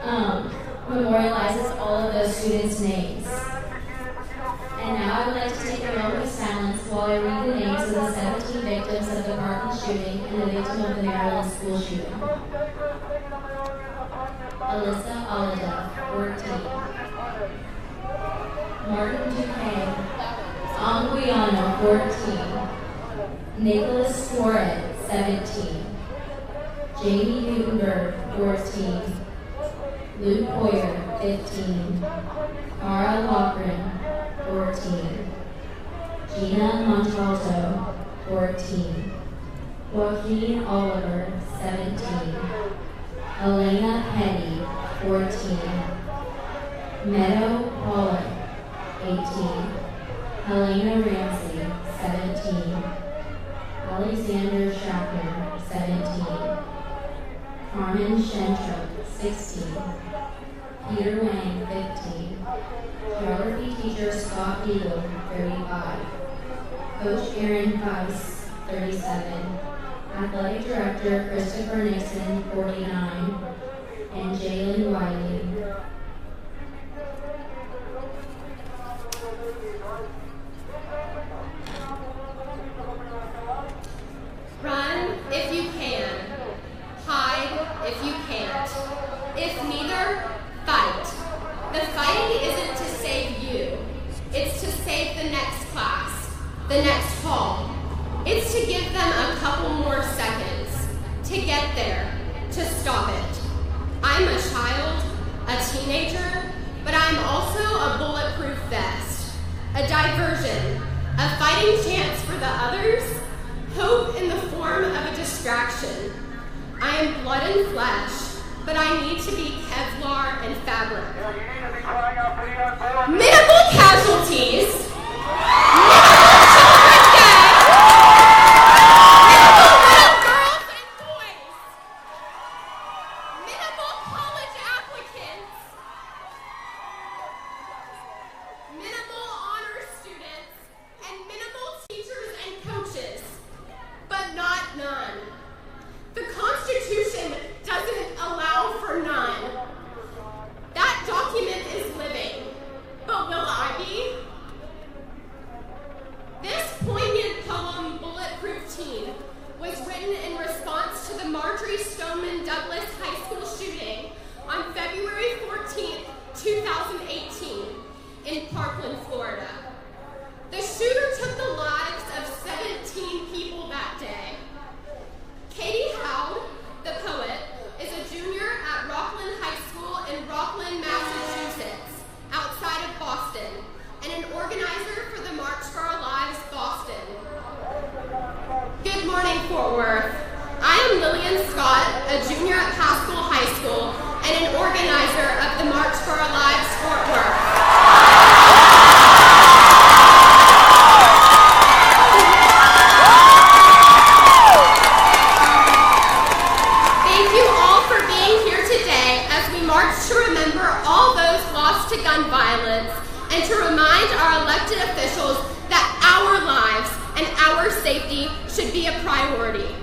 memorializes all of those students' names. And now I would like to take a moment of silence while I read the names of the 17 victims of the Parkland shooting and the victim of the Maryland school shooting. Alyssa Oliduff, 14. Martin Duquesne, Anguiano, 14. Nicholas Suarez, 17. Jamie Gutenberg, 14. Luke Hoyer, 15. Cara Loughran, 14. Gina Montalto, 14. Joaquin Oliver, 17. Elena Petty, 14. Meadow Pollock, 18. Helena Ramsey, 17. Alexander Schaffner, 17. Carmen Shentrop, 16. Peter Wang, 15. Geography teacher Scott Beagle, 35. Coach Aaron Weiss, 37. Athletic director Christopher Nixon, 49. And Jalen Wiley. Run if you can. Hide if you can't. If neither, fight. The fighting isn't to save you. It's to save the next class, the next hall. It's to give them a couple more seconds to get there, to stop it. I'm a child, a teenager, but I'm also a bulletproof vest, a diversion, a fighting chance for the others, hope in the form of a distraction. I am blood and flesh, but I need to be Kevlar and fabric. Minimal casualties, minimal children dead, minimal little girls and boys, minimal college applicants, minimal honor students, and minimal teachers and coaches, but not none. The Constitution doesn't allow for none. That document is living, but will I be? This poignant poem, Bulletproof Teen, was written in response to the Marjory Stoneman Douglas High School shooting on February 14th, 2018 in Parkland, Florida. The shooter took the lives of 17 people that day. Katie Howd, the poet, is a junior at Rockland High School in Rockland, Massachusetts, outside of Boston, and an organizer for the March for Our Lives Boston. Good morning, Fort Worth. I am Lillian Scott, a junior at Paschal High School, and an organizer of the March for Our Lives Fort Worth. To remember all those lost to gun violence and to remind our elected officials that our lives and our safety should be a priority.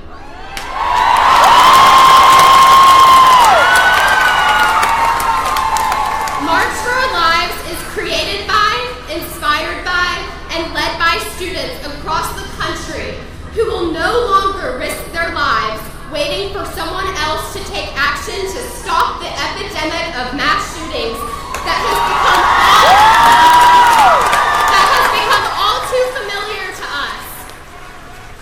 March for Our Lives is created by, inspired by, and led by students across the country who will no longer risk their lives waiting for someone else to take action to stop the epidemic of mass shootings that has become all too familiar to us.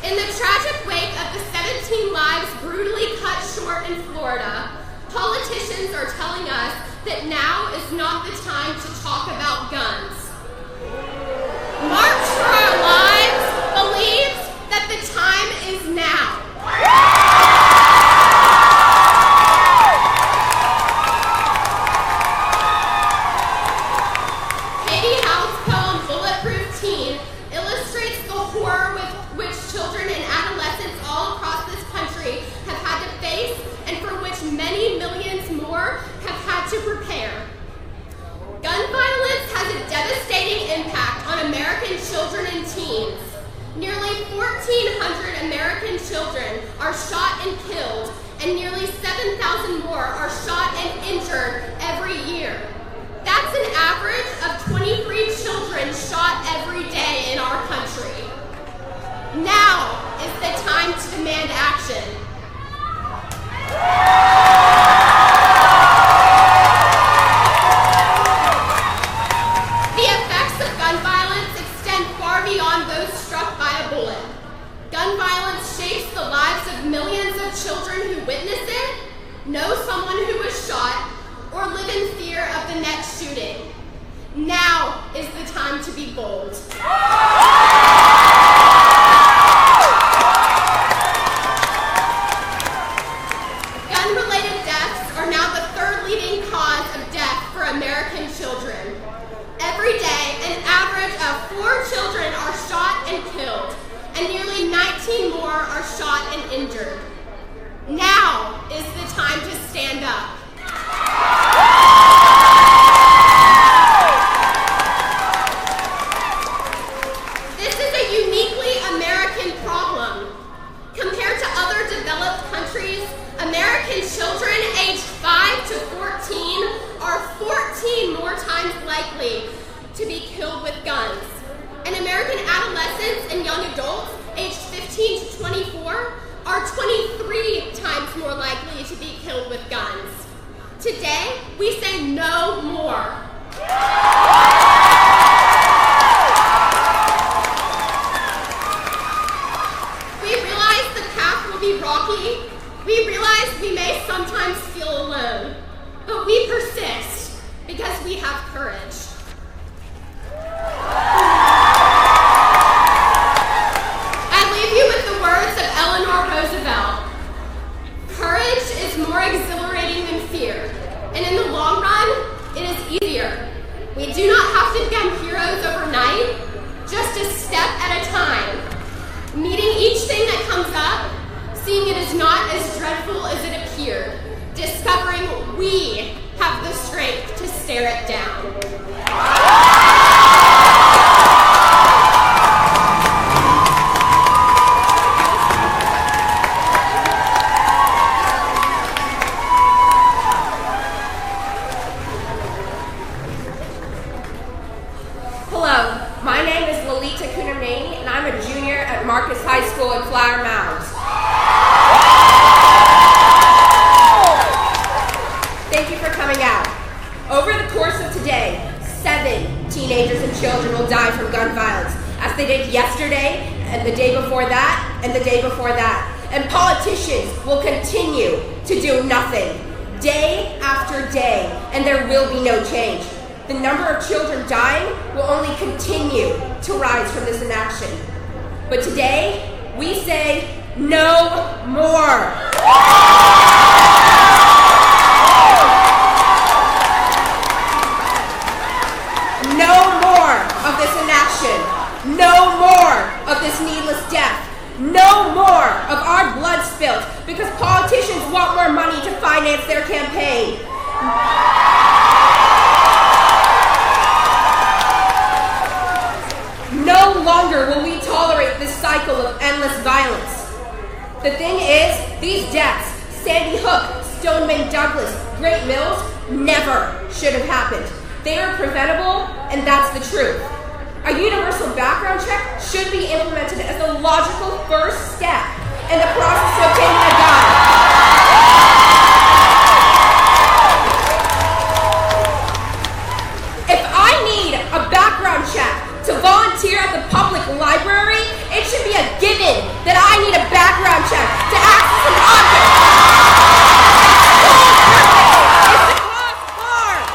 In the tragic wake of the 17 lives brutally cut short in Florida, politicians are telling us that now is not the time to talk about guns. March for Our Lives believes that the time is now. Katie Howd's poem, Bulletproof Teen, illustrates the horror with which children and adolescents all across this country have had to face and for which many millions more have had to prepare. Gun violence has a devastating impact on American children and teens. Nearly 1,400 American children are shot time to demand action. The effects of gun violence extend far beyond those struck by a bullet. Gun violence shapes the lives of millions of children who witness it, know someone who was shot, or live in fear of the next shooting. Now is the time to be bold. Gun-related deaths are now the third leading cause of death for American children. Every day, an average of 4 children are shot and killed, and nearly 19 more are shot and injured. Now is the time to stand up. This is a uniquely American problem. Compared to other developed countries, American children aged 5 to 14 are 14 more times likely to be killed with guns. And American adolescents and young adults aged 15 to 24 are 23 times more likely to be killed with guns. Today, we say no more. We realize the path will be rocky. We realize we may sometimes feel alone, but we persist because we have courage. I leave you with the words of Eleanor Roosevelt. Courage is more exhilarating than fear, and in the long run, it is easier. We do not have to become heroes overnight, just a step at a time. Meeting each thing that comes up, seeing it is not as dreadful as it appeared, discovering we have the strength to stare it down. Hello, my name is Lolita Kunamnani, and I'm a junior at Marcus High School in Flower Mound. Thank you for coming out. Over the course of today, 7 teenagers and children will die from gun violence, as they did yesterday, and the day before that, and the day before that. And politicians will continue to do nothing, day after day, and there will be no change. The number of children dying will only continue to rise from this inaction. But today, we say no more. No more of this inaction. No more of this needless death. No more of our blood spilt because politicians want more money to finance their campaign. No longer will we tolerate this cycle of endless violence. The thing is, these deaths, Sandy Hook, Stoneman Douglas, Great Mills, never should have happened. They are preventable, and that's the truth. A universal background check should be implemented as the logical first step in the process of obtaining a gun. If I need a background check to volunteer at the public library, it should be a given that I need a background check to access an object. It's the cost hard.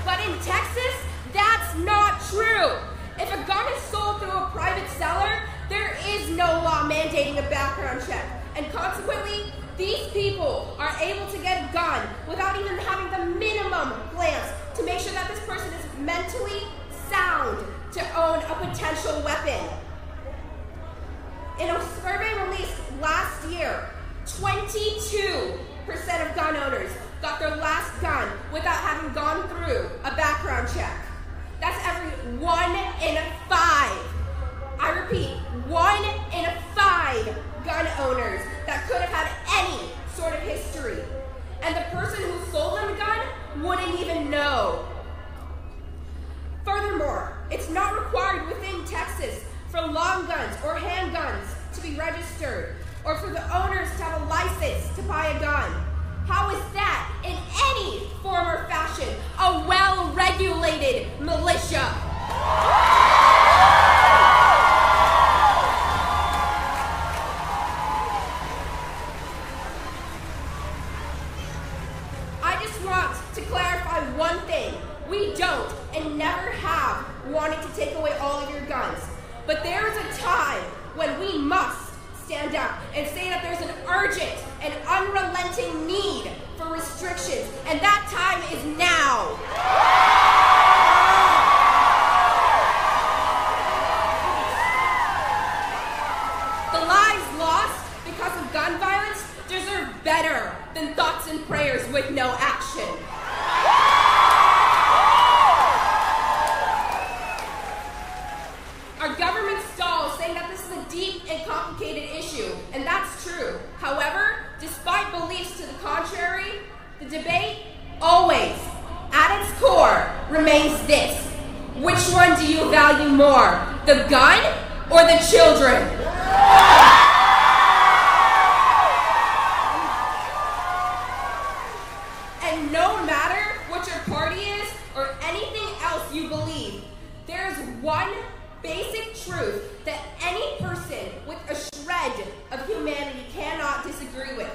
But in Texas, that's not true. If a gun is sold through a private seller, there is no law mandating a background check. And consequently, these people are able to get a gun without even having the minimum glance to make sure that this person is mentally sound to own a potential weapon. In a survey released last year, 22% of gun owners got their last gun without having gone through a background check. That's every 1 in 5. I repeat, 1 in 5 gun owners that could have had any sort of history. And the person who sold them the gun wouldn't even know. Furthermore, it's not required within Texas for law just want to clarify one thing. We don't and never have wanted to take away all of your guns. But there is a time when we must stand up and say that there's an urgent and unrelenting need for restrictions, and that time is now. The lives lost because of gun violence deserve better than thoughts and prayers with no action. Our government stalls saying that this is a deep and complicated issue, and that's true. However, despite beliefs to the contrary, the debate always, at its core, remains this. Which one do you value more, the gun or the children? And no matter what your party is or anything else you believe, there's one basic truth that any person with a shred of humanity cannot disagree with.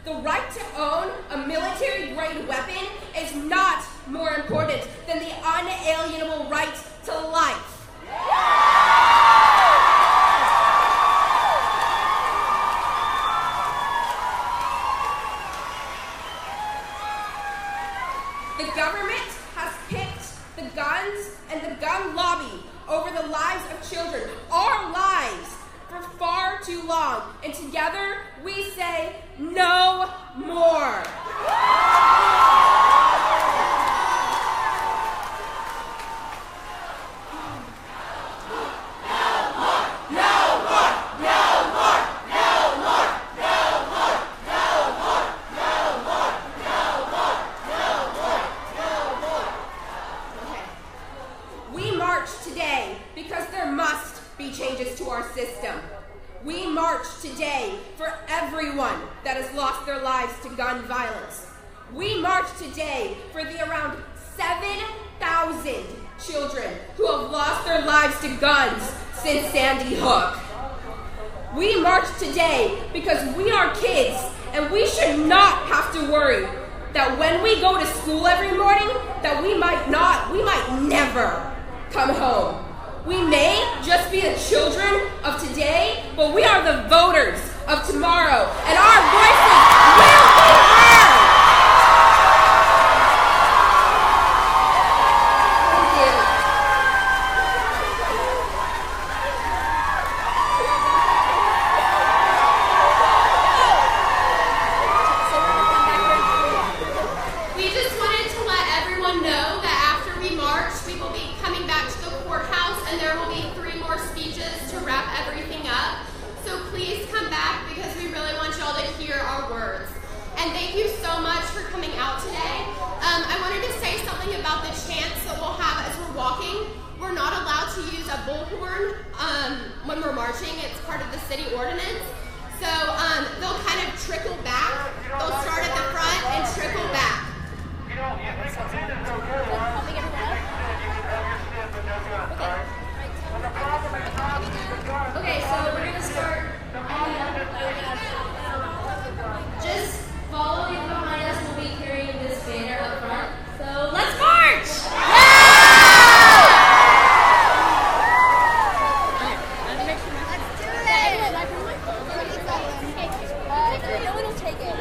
The right to own a military-grade weapon is not more important than the unalienable right to life. The government has picked the guns and the gun lobby over the lives of children, our lives, for far too long. And together we say, no more. We march today for everyone that has lost their lives to gun violence. We march today for the around 7,000 children who have lost their lives to guns since Sandy Hook. We march today because we are kids and we should not have to worry that when we go to school every morning that we might never come home. We may just be the children of today, but we are the voters of tomorrow, and our voices will be heard. Thank you. We just wanted to let everyone know that after we march, we will be coming back to the courthouse, and there will be 3 more speeches to wrap everything up. So please come back because we really want y'all to hear our words. And thank you so much for coming out today. I wanted to say something about the chants that we'll have as we're walking. We're not allowed to use a bullhorn when we're marching. It's part of the city ordinance. So they'll kind of trickle back. They'll start at the front and trickle back. Okay, so we're going to start. Just following behind us, we'll be carrying this banner up front. So let's march! Let's do it! No one will take it.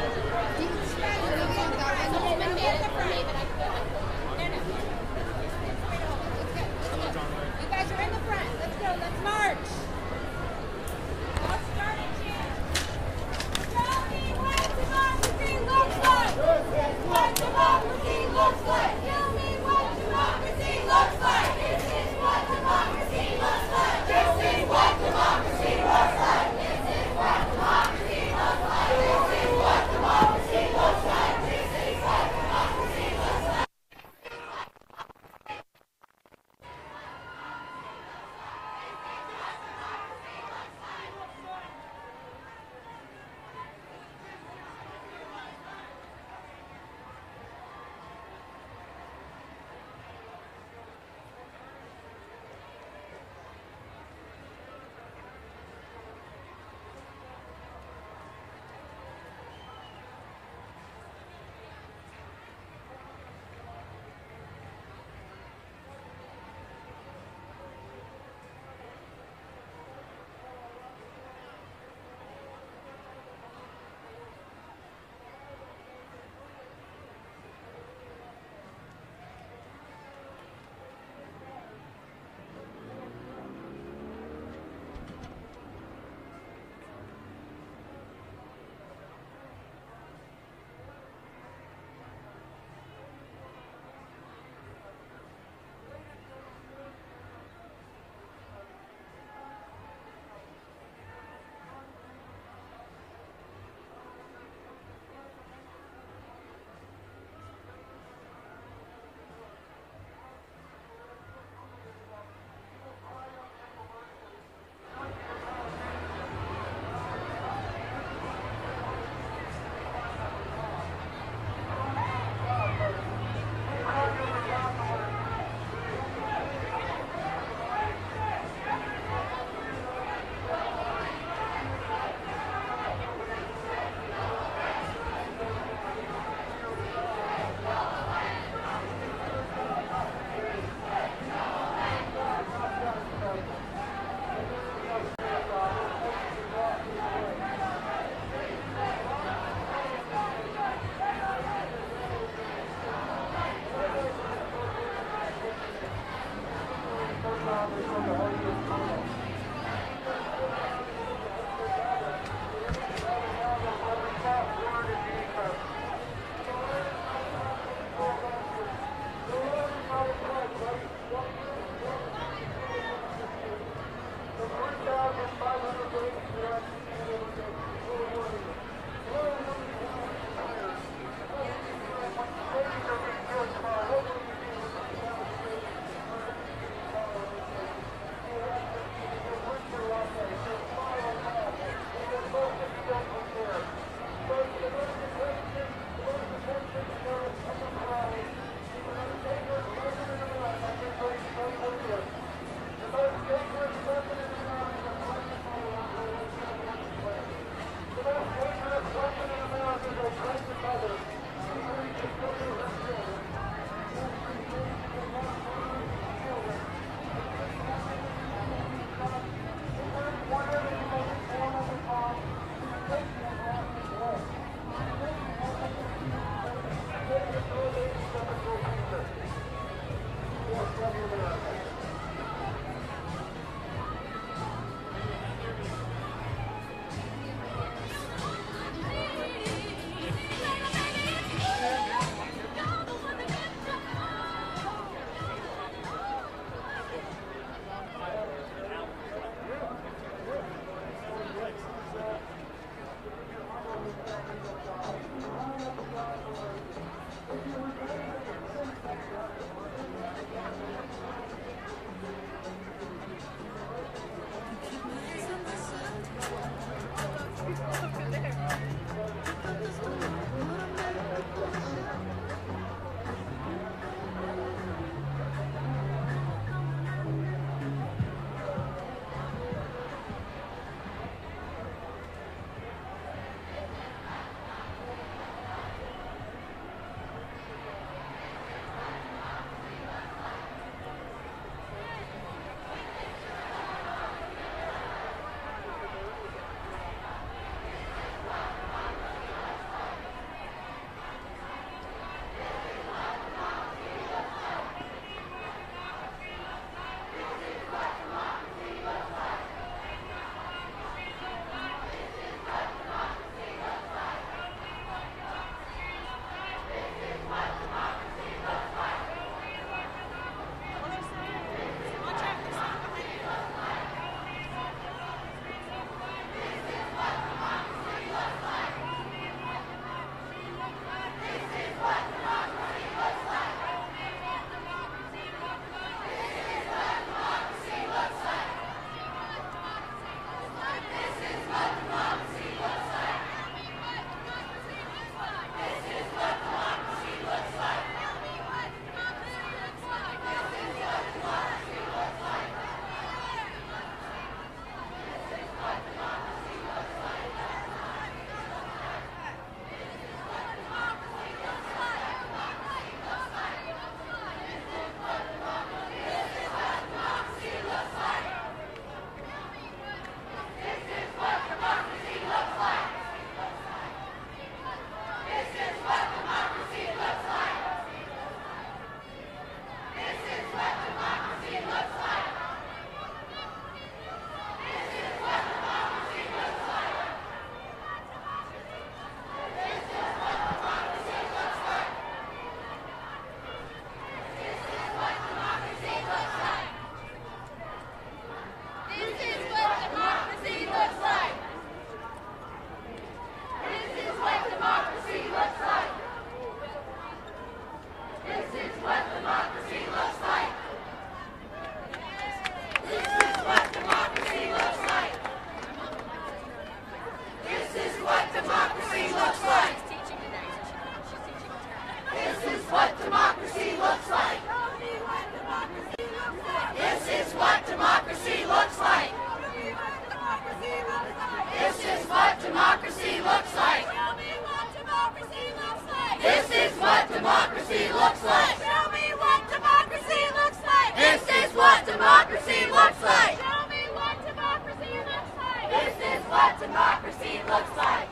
This is what democracy looks like. Show me what democracy looks like. This is what democracy looks like. Show me what democracy looks like. This is what democracy looks like.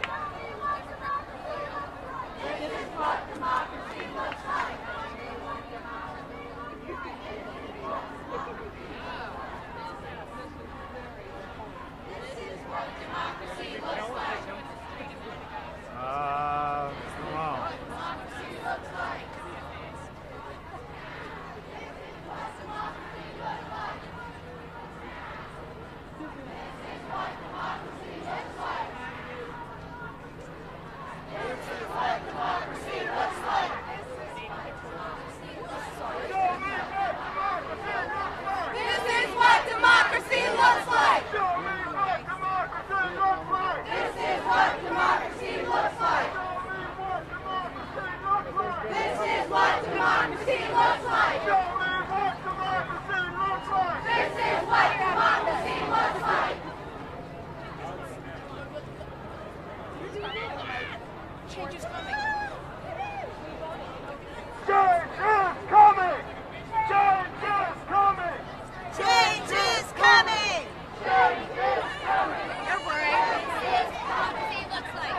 This is what democracy looks like. Change is coming. Change is coming! Change is coming! Change is coming! Change is coming! You're right. This is what democracy looks like.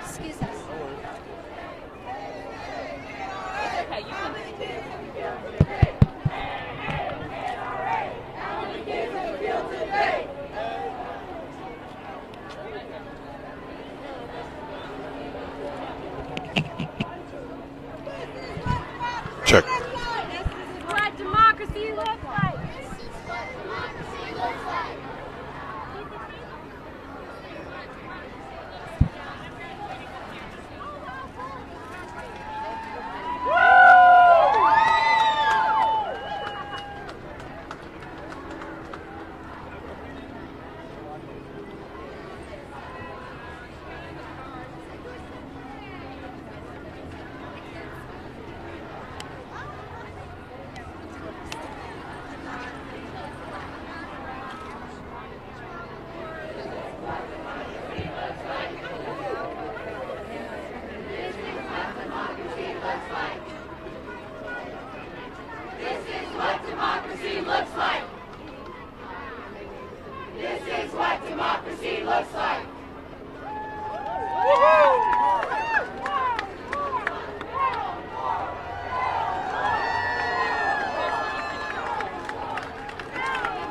Excuse us. Okay, you can. Check. This is what democracy looks like. This is what democracy looks like. This is what democracy looks like. This is what democracy looks like. No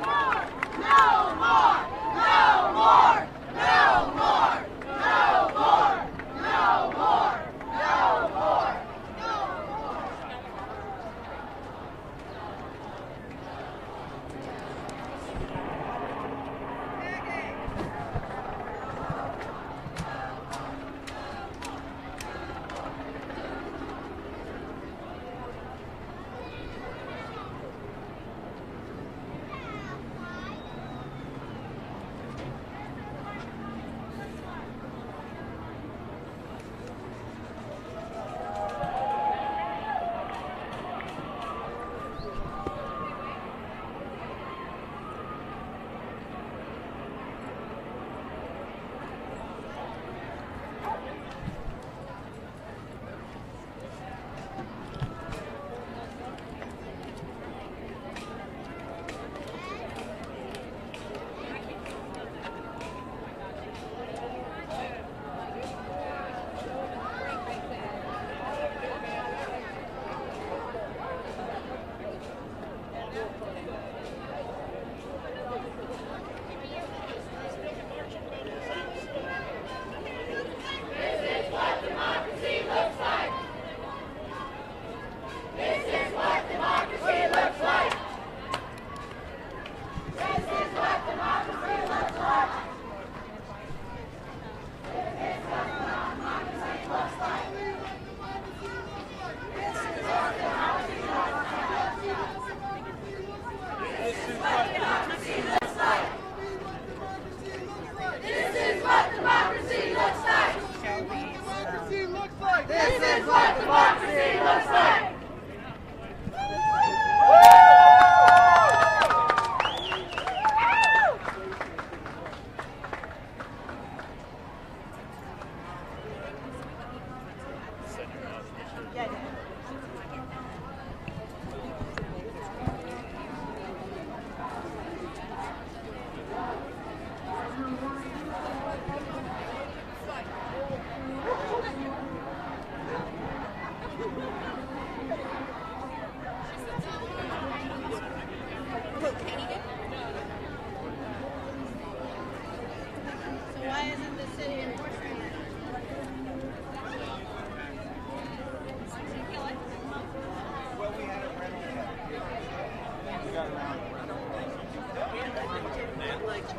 more! No more! No more! No more! No more! No more! No more! You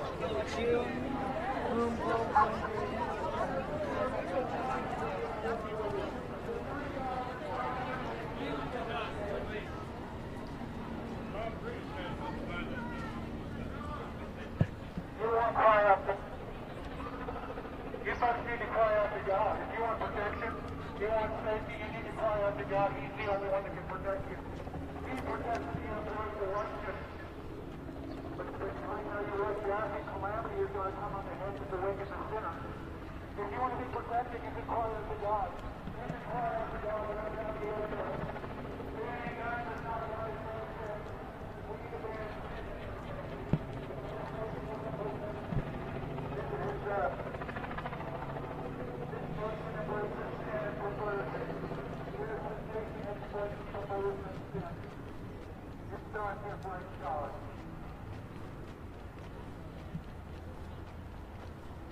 folks need to cry out to God. If you want protection, you want safety, you need to cry out to God. He's the only one that can protect you. He protects the upright, the righteous. But right now you look down, and calamity is going to come on the heads of the wicked and sinners. If you want to be protected, you can cry out to God. You can cry out to God without down the other. Any God is not a right person. We need to be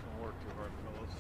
Don't work too hard, fellas.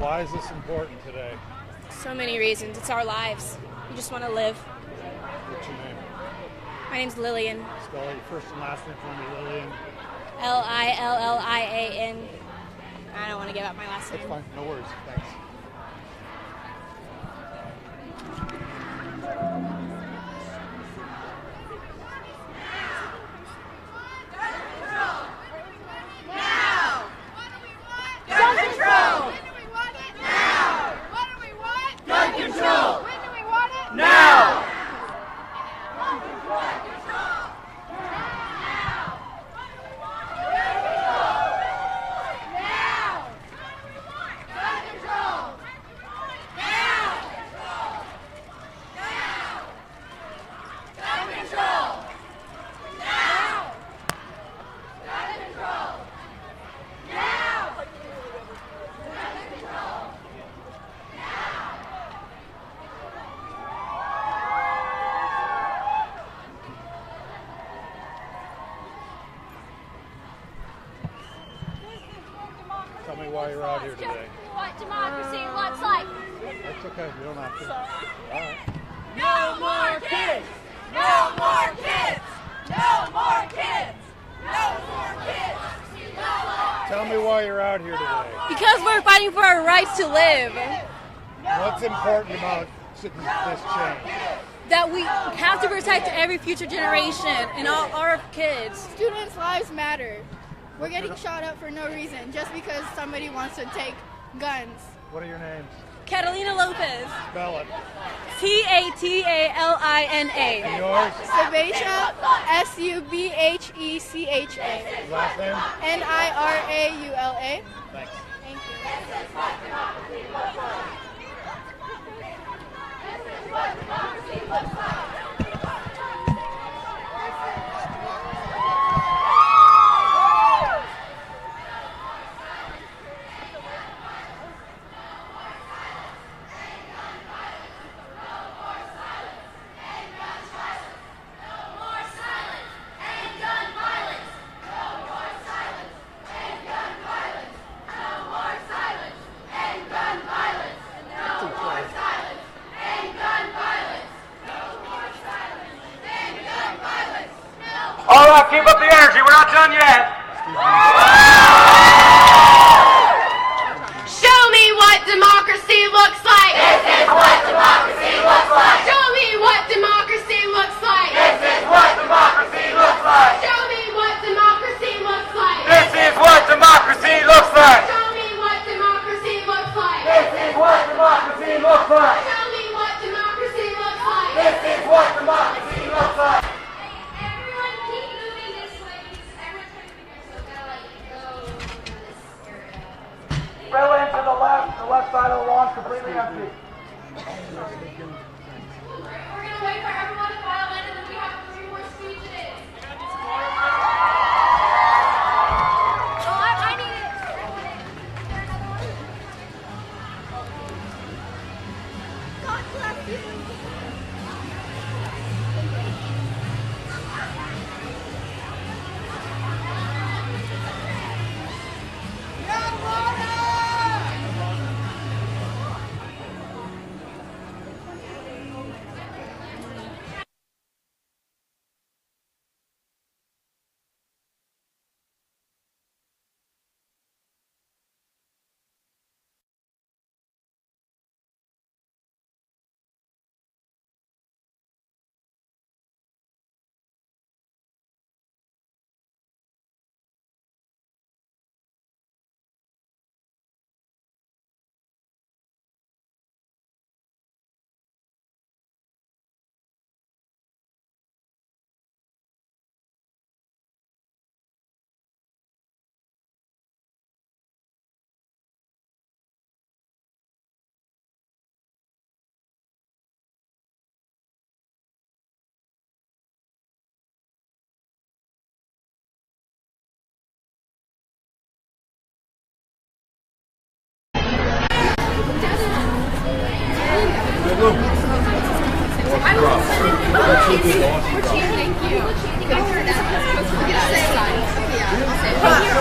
Why is this important today? So many reasons. It's our lives. We just want to live. What's your name? My name's Lillian. Spell your first and last name for me, Lillian. Lillian. I don't want to give out my last name. That's fine. No worries. Thanks. Gun control! When do we want it? Now! What do we want? Gun control! When do we want it? Now! Gun control! Now! What do we want? Gun control! Now! Gun control! Now! Now! Gun control! Now! Gun control! Now! Tell me why you're out here today. What democracy looks like. That's okay. You don't have to. All right. No more kids! No more kids! No more kids! No more kids! Tell me why you're out here today. Because we're fighting for our rights to live. What's important about this change? That we have to protect every future generation and all our kids. Students' lives matter. We're getting shot up for no reason, just because somebody wants to take guns. What are your names? Catalina Lopez. Spell it. Tatalina. And yours? Subhecha, Subhecha. Last name? Niraula. Thanks. Thank you. All right, keep up the energy. We're not done yet. Show me what democracy looks like. This is what democracy looks like. Show me what democracy looks like. This is what democracy looks like. Show me what democracy looks like. This is what democracy looks like. Show me what democracy looks like. This is what democracy looks like. Show me what democracy looks like. This is what democracy looks like. Everyone keep moving this way because everyone's trying to figure out, so gotta go over this area. Rail in to the left side of the lawn completely empty. We're gonna wait for everyone to file in and then we have 3 more speeches. I need it. God bless you.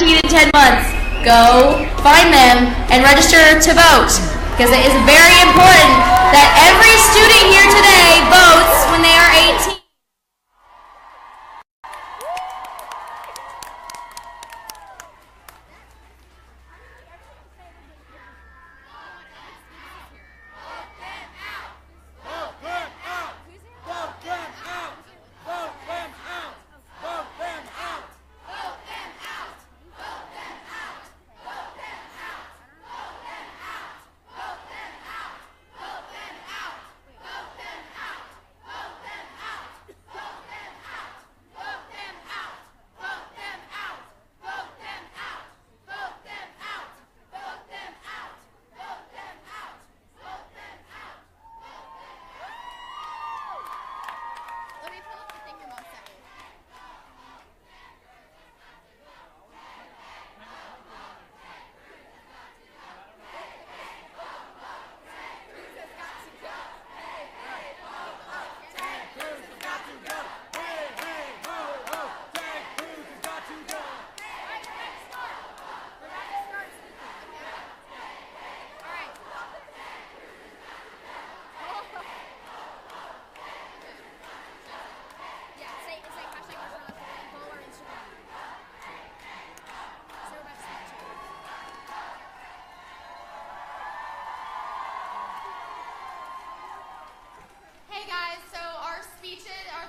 13 and 10 months, go find them and register to vote, because it is very important that every student here today votes when they are 18. Hey guys, so our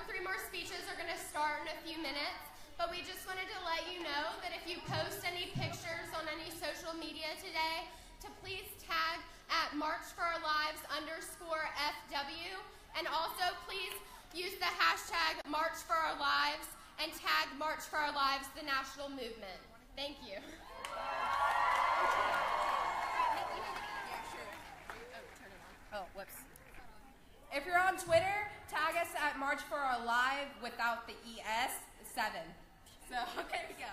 three more speeches are going to start in a few minutes, but we just wanted to let you know that if you post any pictures on any social media today, to please tag at @MarchForOurLives_FW, and also please use the hashtag #MarchForOurLives and tag March for Our Lives, the national movement. Thank you. Oh, whoops. If you're on Twitter, tag us at March for Our Live without the ES 7. So, okay, we go.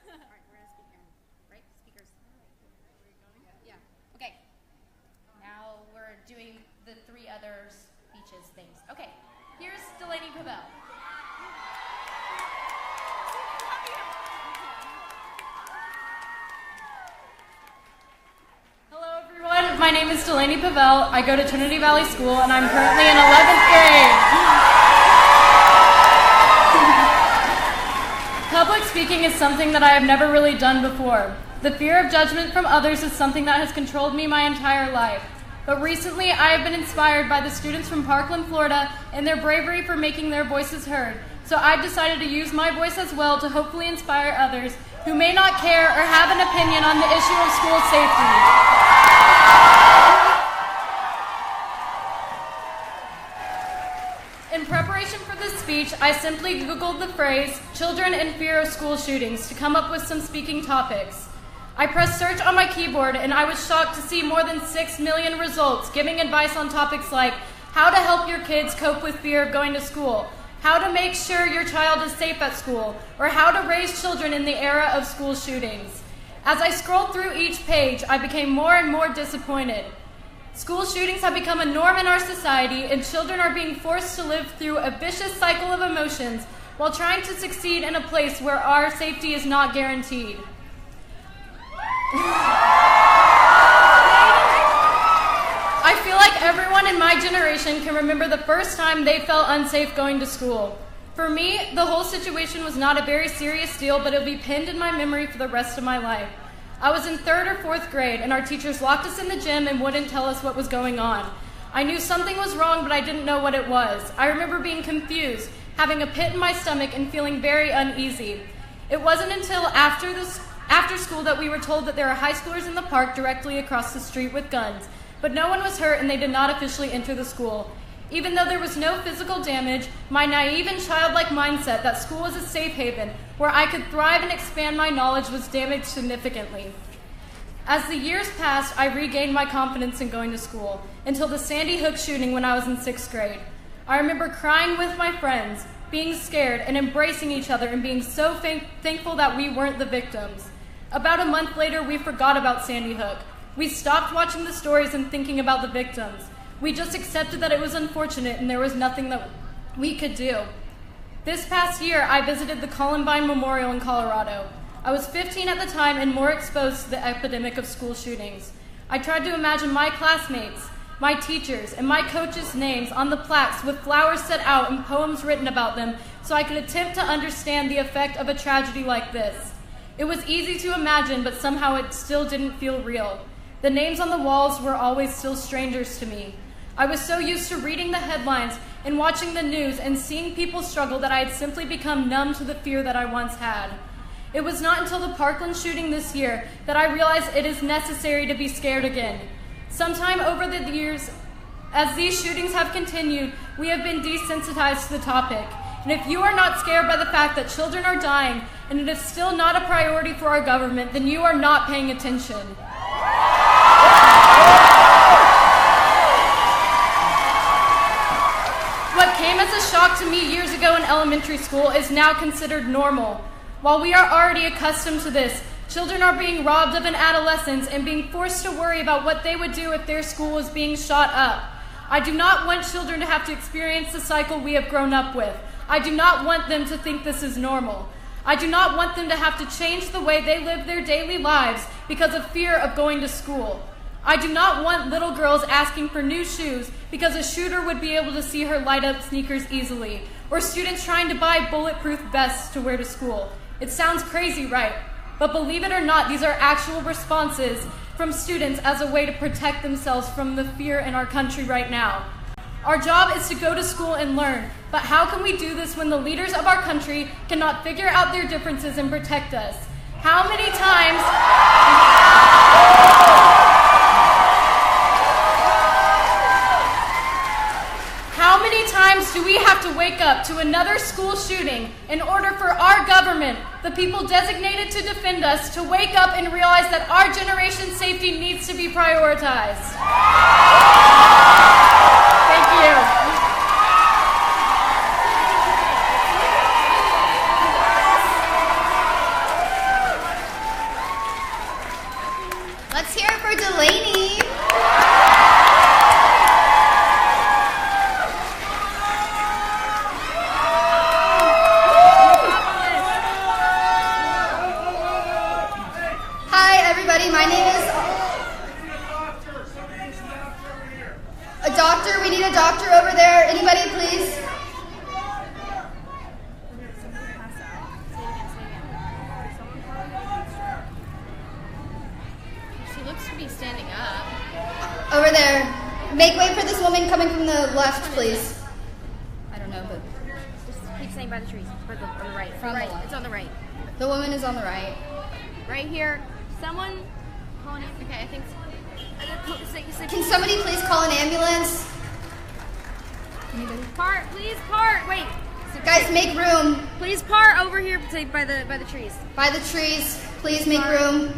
All right, we're going to speak in, right? Speakers. Yeah. Okay. Now we're doing the three other speeches things. Okay, here's Delaney Pavel. Hello everyone, my name is Delaney Pavel. I go to Trinity Valley School and I'm currently in 11th grade. Public speaking is something that I have never really done before. The fear of judgment from others is something that has controlled me my entire life. But recently I have been inspired by the students from Parkland, Florida and their bravery for making their voices heard. So I've decided to use my voice as well to hopefully inspire others who may not care or have an opinion on the issue of school safety. In preparation for this speech, I simply Googled the phrase, "children in fear of school shootings," to come up with some speaking topics. I pressed search on my keyboard and I was shocked to see more than 6 million results giving advice on topics like how to help your kids cope with fear of going to school, how to make sure your child is safe at school, or how to raise children in the era of school shootings. As I scrolled through each page, I became more and more disappointed. School shootings have become a norm in our society, and children are being forced to live through a vicious cycle of emotions while trying to succeed in a place where our safety is not guaranteed. I feel like everyone in my generation can remember the first time they felt unsafe going to school. For me, the whole situation was not a very serious deal, but it'll be pinned in my memory for the rest of my life. I was in 3rd or 4th grade, and our teachers locked us in the gym and wouldn't tell us what was going on. I knew something was wrong, but I didn't know what it was. I remember being confused, having a pit in my stomach, and feeling very uneasy. It wasn't until after school that we were told that there are high schoolers in the park directly across the street with guns, but no one was hurt and they did not officially enter the school. Even though there was no physical damage, my naive and childlike mindset that school was a safe haven where I could thrive and expand my knowledge was damaged significantly. As the years passed, I regained my confidence in going to school until the Sandy Hook shooting when I was in 6th grade. I remember crying with my friends, being scared and embracing each other and being so thankful that we weren't the victims. About a month later, we forgot about Sandy Hook. We stopped watching the stories and thinking about the victims. We just accepted that it was unfortunate and there was nothing that we could do. This past year, I visited the Columbine Memorial in Colorado. I was 15 at the time and more exposed to the epidemic of school shootings. I tried to imagine my classmates, my teachers, and my coaches' names on the plaques with flowers set out and poems written about them so I could attempt to understand the effect of a tragedy like this. It was easy to imagine, but somehow it still didn't feel real. The names on the walls were always still strangers to me. I was so used to reading the headlines and watching the news and seeing people struggle that I had simply become numb to the fear that I once had. It was not until the Parkland shooting this year that I realized it is necessary to be scared again. Sometime over the years, as these shootings have continued, we have been desensitized to the topic. And if you are not scared by the fact that children are dying and it is still not a priority for our government, then you are not paying attention. What came as a shock to me years ago in elementary school is now considered normal. While we are already accustomed to this, children are being robbed of an adolescence and being forced to worry about what they would do if their school was being shot up. I do not want children to have to experience the cycle we have grown up with. I do not want them to think this is normal. I do not want them to have to change the way they live their daily lives because of fear of going to school. I do not want little girls asking for new shoes because a shooter would be able to see her light up sneakers easily, or students trying to buy bulletproof vests to wear to school. It sounds crazy, right? But believe it or not, these are actual responses from students as a way to protect themselves from the fear in our country right now. Our job is to go to school and learn, but how can we do this when the leaders of our country cannot figure out their differences and protect us? How many times do we have to wake up to another school shooting in order for our government, the people designated to defend us, to wake up and realize that our generation's safety needs to be prioritized? Thank you. Let's hear it for Delaney. Hi, everybody. My name is a doctor. We need a doctor over there. Anybody, please? Standing up. Over there. Make way for this woman coming from the left, please. I don't know, but just keep saying by the trees. On the right. From the right. left. It's on the right. The woman is on the right. Right here. Someone call an ambulance. Okay, I think so. Can somebody please call an ambulance? Anybody? Part, please, part. Wait. Guys, make room. Please part over here by the trees. By the trees. Please make room.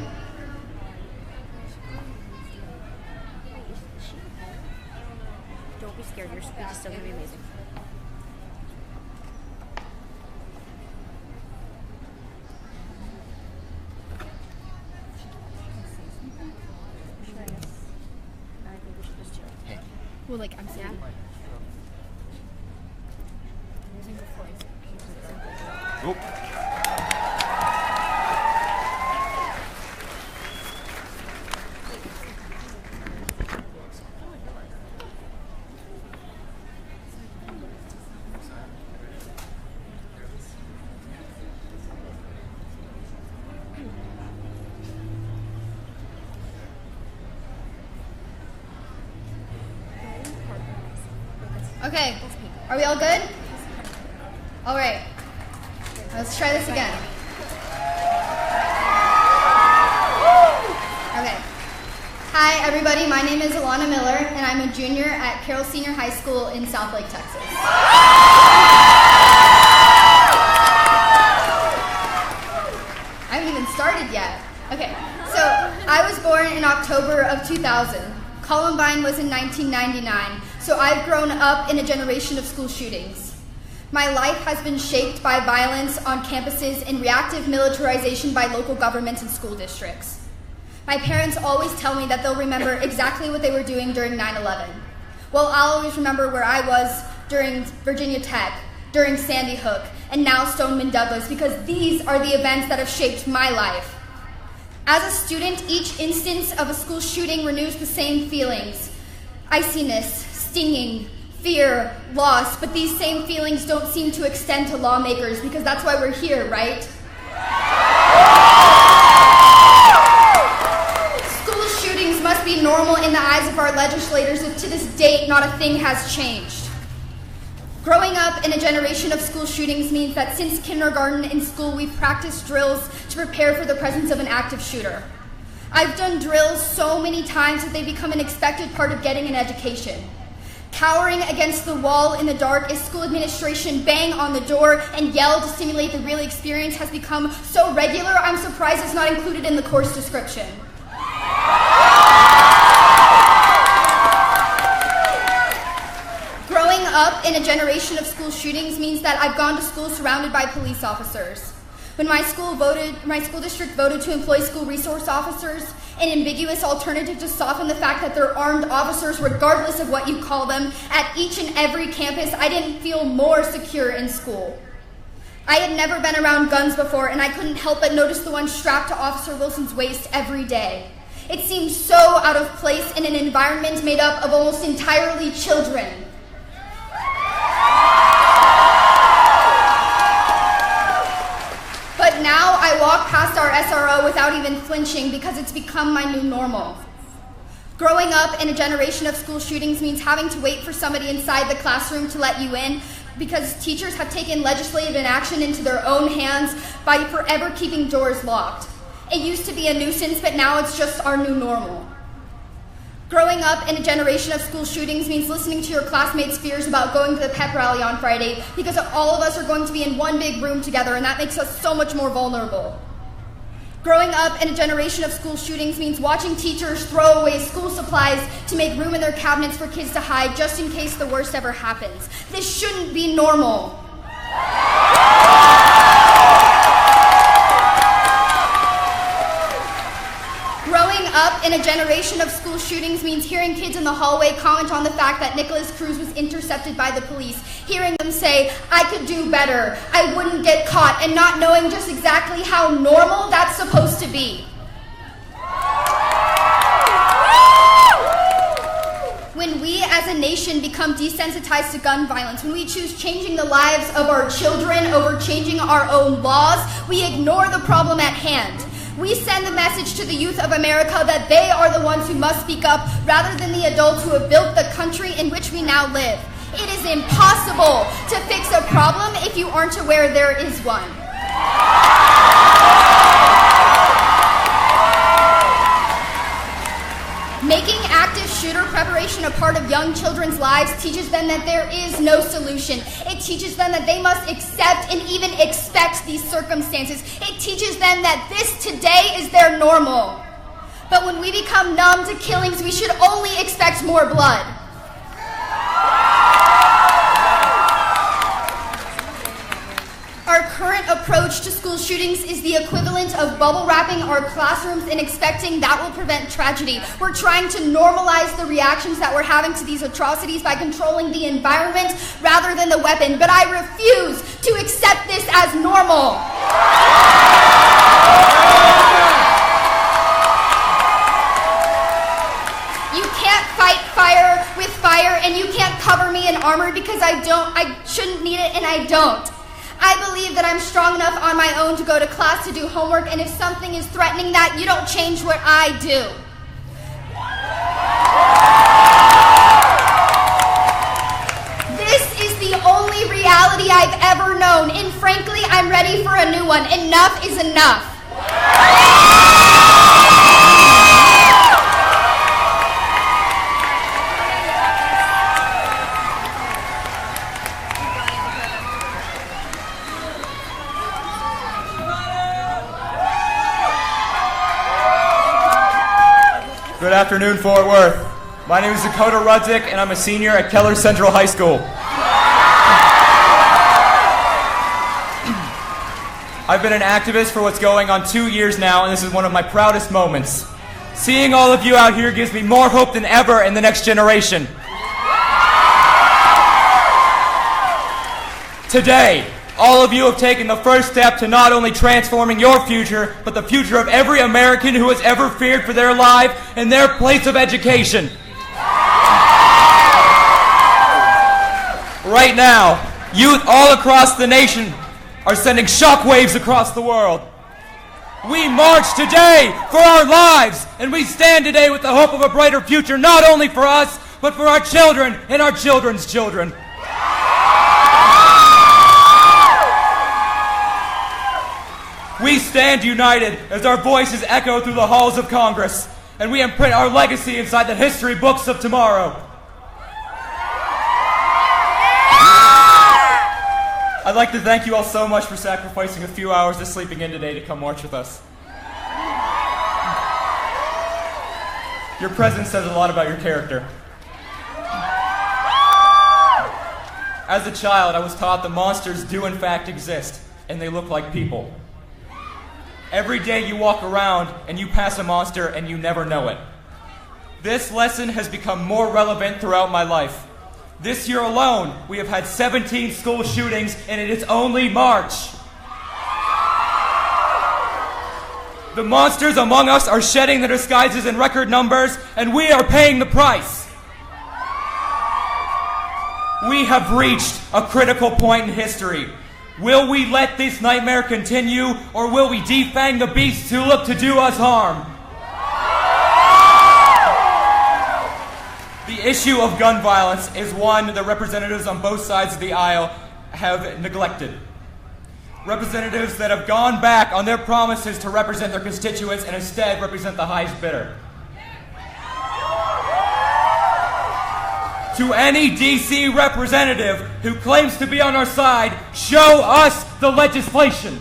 Don't be scared. Your speech is still going to be amazing. Well, like, I'm saying. Nope. Okay, are we all good? All right, let's try this again. Okay. Hi, everybody. My name is Alana Miller, and I'm a junior at Carroll Senior High School in Southlake, Texas. I haven't even started yet. Okay, so I was born in October of 2000. Columbine was in 1999. So I've grown up in a generation of school shootings. My life has been shaped by violence on campuses and reactive militarization by local governments and school districts. My parents always tell me that they'll remember exactly what they were doing during 9/11. Well, I'll always remember where I was during Virginia Tech, during Sandy Hook, and now Stoneman Douglas, because these are the events that have shaped my life. As a student, each instance of a school shooting renews the same feelings: iciness, stinging, fear, loss, but these same feelings don't seem to extend to lawmakers, because that's why we're here, right? School shootings must be normal in the eyes of our legislators if to this date not a thing has changed. Growing up in a generation of school shootings means that since kindergarten in school we've practiced drills to prepare for the presence of an active shooter. I've done drills so many times that they become an expected part of getting an education. Cowering against the wall in the dark as school administration bang on the door and yell to simulate the real experience has become so regular, I'm surprised it's not included in the course description. Growing up in a generation of school shootings means that I've gone to school surrounded by police officers. When my school district voted to employ school resource officers, an ambiguous alternative to soften the fact that they're armed officers regardless of what you call them, at each and every campus, I didn't feel more secure in school. I had never been around guns before, and I couldn't help but notice the one strapped to Officer Wilson's waist every day. It seemed so out of place in an environment made up of almost entirely children. But now I walk past our SRO without even flinching because it's become my new normal. Growing up in a generation of school shootings means having to wait for somebody inside the classroom to let you in because teachers have taken legislative inaction into their own hands by forever keeping doors locked. It used to be a nuisance, but now it's just our new normal. Growing up in a generation of school shootings means listening to your classmates' fears about going to the pep rally on Friday because all of us are going to be in one big room together, and that makes us so much more vulnerable. Growing up in a generation of school shootings means watching teachers throw away school supplies to make room in their cabinets for kids to hide just in case the worst ever happens. This shouldn't be normal. Growing up in a generation of school shootings means hearing kids in the hallway comment on the fact that Nicholas Cruz was intercepted by the police, hearing them say, "I could do better, I wouldn't get caught," and not knowing just exactly how normal that's supposed to be. When we as a nation become desensitized to gun violence, when we choose changing the lives of our children over changing our own laws, we ignore the problem at hand. We send the message to the youth of America that they are the ones who must speak up rather than the adults who have built the country in which we now live. It is impossible to fix a problem if you aren't aware there is one. Making active shooter preparation a part of young children's lives teaches them that there is no solution. It teaches them that they must accept and even expect these circumstances. It teaches them that this today is their normal. But when we become numb to killings, we should only expect more blood. Our current approach to school shootings is the equivalent of bubble wrapping our classrooms and expecting that will prevent tragedy. We're trying to normalize the reactions that we're having to these atrocities by controlling the environment rather than the weapon. But I refuse to accept this as normal. You can't fight fire with fire, and you can't cover me in armor because I shouldn't need it, and I don't. I believe that I'm strong enough on my own to go to class to do homework, and if something is threatening that, you don't change what I do. This is the only reality I've ever known, and frankly, I'm ready for a new one. Enough is enough. Good afternoon, Fort Worth. My name is Dakota Rudzik, and I'm a senior at Keller Central High School. I've been an activist for what's going on 2 years now, and this is one of my proudest moments. Seeing all of you out here gives me more hope than ever in the next generation. Today, all of you have taken the first step to not only transforming your future, but the future of every American who has ever feared for their life and their place of education. Right now, youth all across the nation are sending shockwaves across the world. We march today for our lives, and we stand today with the hope of a brighter future, not only for us, but for our children and our children's children. We stand united as our voices echo through the halls of Congress, and we imprint our legacy inside the history books of tomorrow. I'd like to thank you all so much for sacrificing a few hours of sleeping in today to come march with us. Your presence says a lot about your character. As a child, I was taught that monsters do in fact exist, and they look like people. Every day you walk around and you pass a monster and you never know it. This lesson has become more relevant throughout my life. This year alone, we have had 17 school shootings, and it is only March. The monsters among us are shedding their disguises in record numbers, and we are paying the price. We have reached a critical point in history. Will we let this nightmare continue, or will we defang the beasts who look to do us harm? The issue of gun violence is one that representatives on both sides of the aisle have neglected. Representatives that have gone back on their promises to represent their constituents and instead represent the highest bidder. To any DC representative who claims to be on our side, show us the legislation.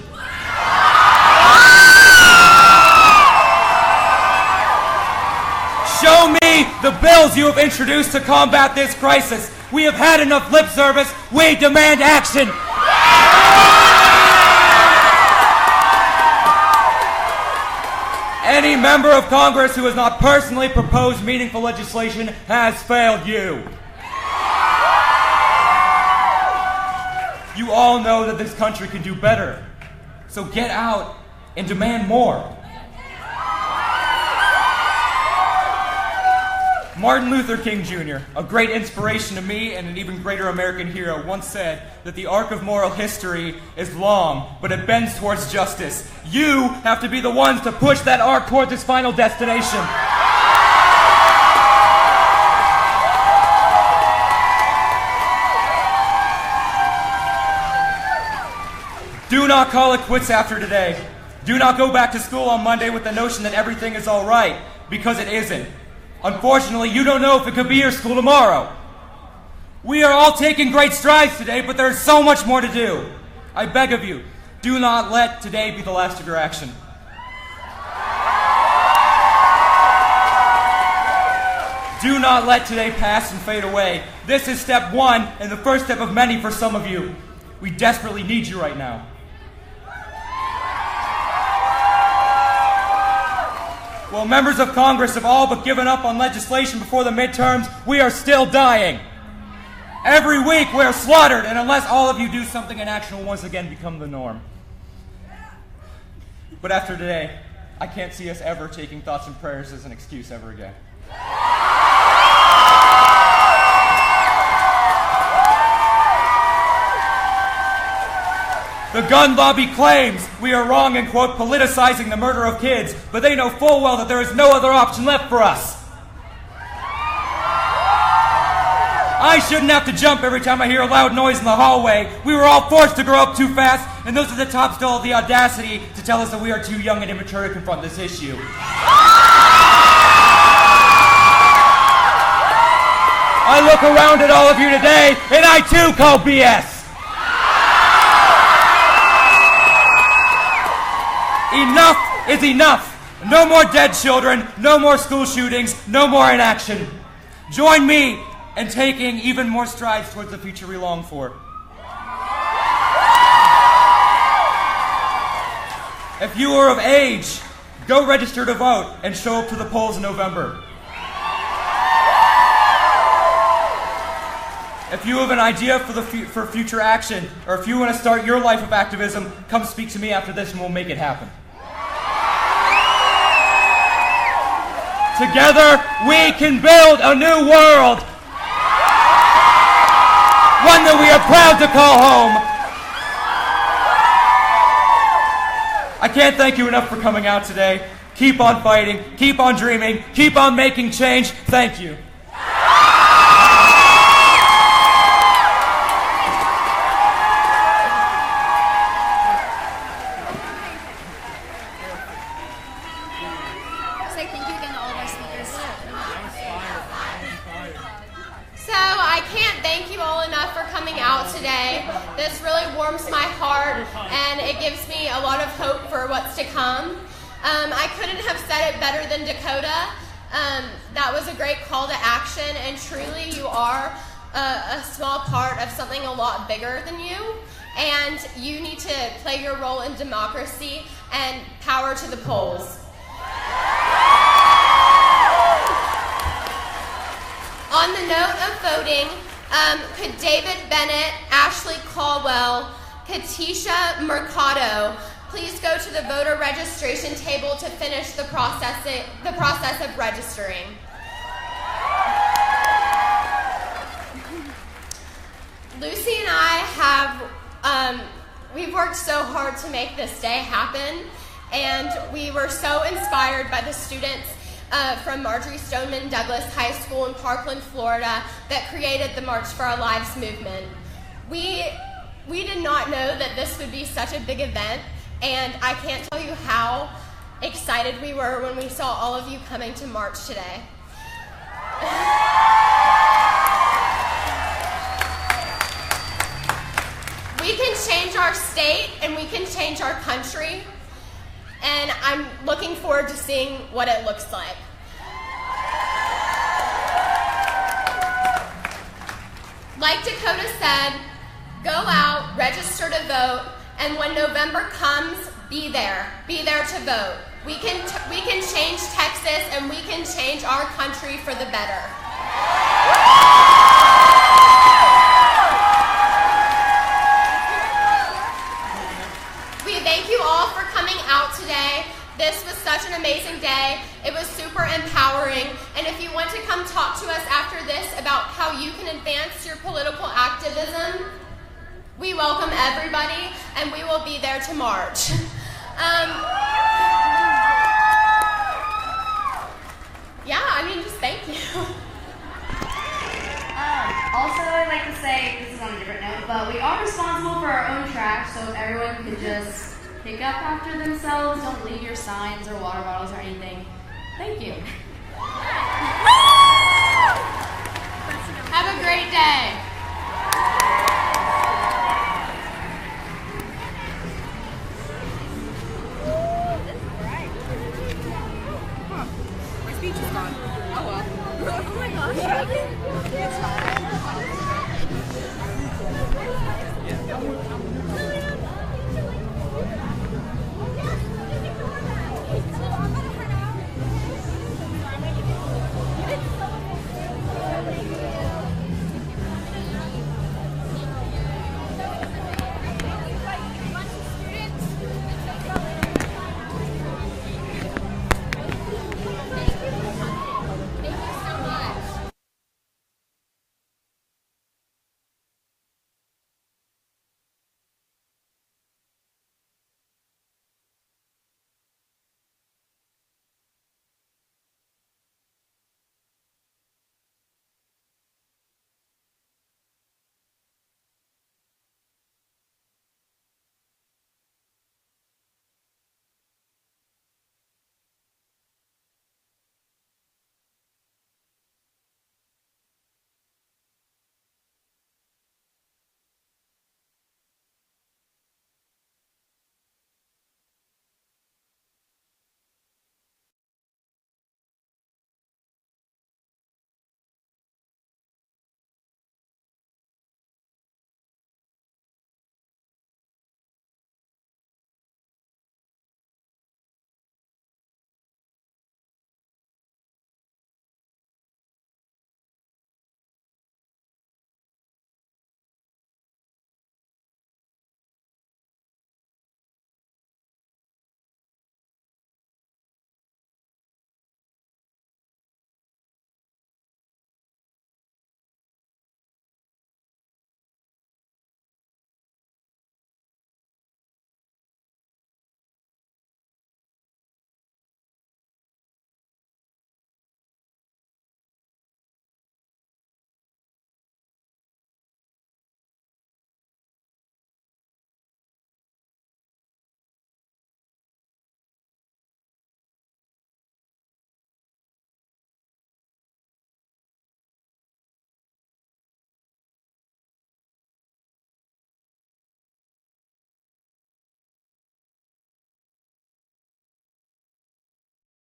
Show me the bills you have introduced to combat this crisis. We have had enough lip service. We demand action. Any member of Congress who has not personally proposed meaningful legislation has failed you. You all know that this country can do better. So get out and demand more. Martin Luther King Jr., a great inspiration to me and an even greater American hero, once said that the arc of moral history is long, but it bends towards justice. You have to be the ones to push that arc towards its final destination. Do not call it quits after today. Do not go back to school on Monday with the notion that everything is all right, because it isn't. Unfortunately, you don't know if it could be your school tomorrow. We are all taking great strides today, but there is so much more to do. I beg of you, do not let today be the last of your action. Do not let today pass and fade away. This is step one and the first step of many for some of you. We desperately need you right now. While members of Congress have all but given up on legislation before the midterms, we are still dying. Every week we are slaughtered, and unless all of you do something, inaction will once again become the norm. But after today, I can't see us ever taking thoughts and prayers as an excuse ever again. The gun lobby claims we are wrong in, quote, politicizing the murder of kids, but they know full well that there is no other option left for us. I shouldn't have to jump every time I hear a loud noise in the hallway. We were all forced to grow up too fast, and those at the top still have the audacity to tell us that we are too young and immature to confront this issue. I look around at all of you today, and I too call BS. Enough is enough. No more dead children, no more school shootings, no more inaction. Join me in taking even more strides towards the future we long for. If you are of age, go register to vote and show up to the polls in November. If you have an idea for future action, or if you want to start your life of activism, come speak to me after this and we'll make it happen. Together, we can build a new world. One that we are proud to call home. I can't thank you enough for coming out today. Keep on fighting, keep on dreaming, keep on making change. Thank you. Say thank you again to all of our speakers. So I can't thank you all enough for coming out today. This really warms my heart and it gives me a lot of hope for what's to come. I couldn't have said it better than Dakota. That was a great call to action, and truly you are a small part of something a lot bigger than you, and you need to play your role in democracy and power to the polls. On the note of voting, could David Bennett, Ashley Caldwell, Katisha Mercado please go to the voter registration table to finish the process of registering? Lucy and I we've worked so hard to make this day happen, and we were so inspired by the students from Marjory Stoneman Douglas High School in Parkland, Florida, that created the March for Our Lives movement. We did not know that this would be such a big event, and I can't tell you how excited we were when we saw all of you coming to march today. We can change our state and we can change our country, and I'm looking forward to seeing what it looks like. Like Dakota said, go out, register to vote, and when November comes, be there to vote. We can change Texas, and we can change our country for the better. We thank you all for coming out today. This was such an amazing day. It was super empowering. And if you want to come talk to us after this about how you can advance your political activism, we welcome everybody, and we will be there to march. Yeah, I mean, just thank you. Also, I'd like to say, this is on a different note, but we are responsible for our own trash, so if everyone could just pick up after themselves, don't leave your signs or water bottles or anything. Thank you. Have a great day. My speech is gone. Oh well. Oh my gosh.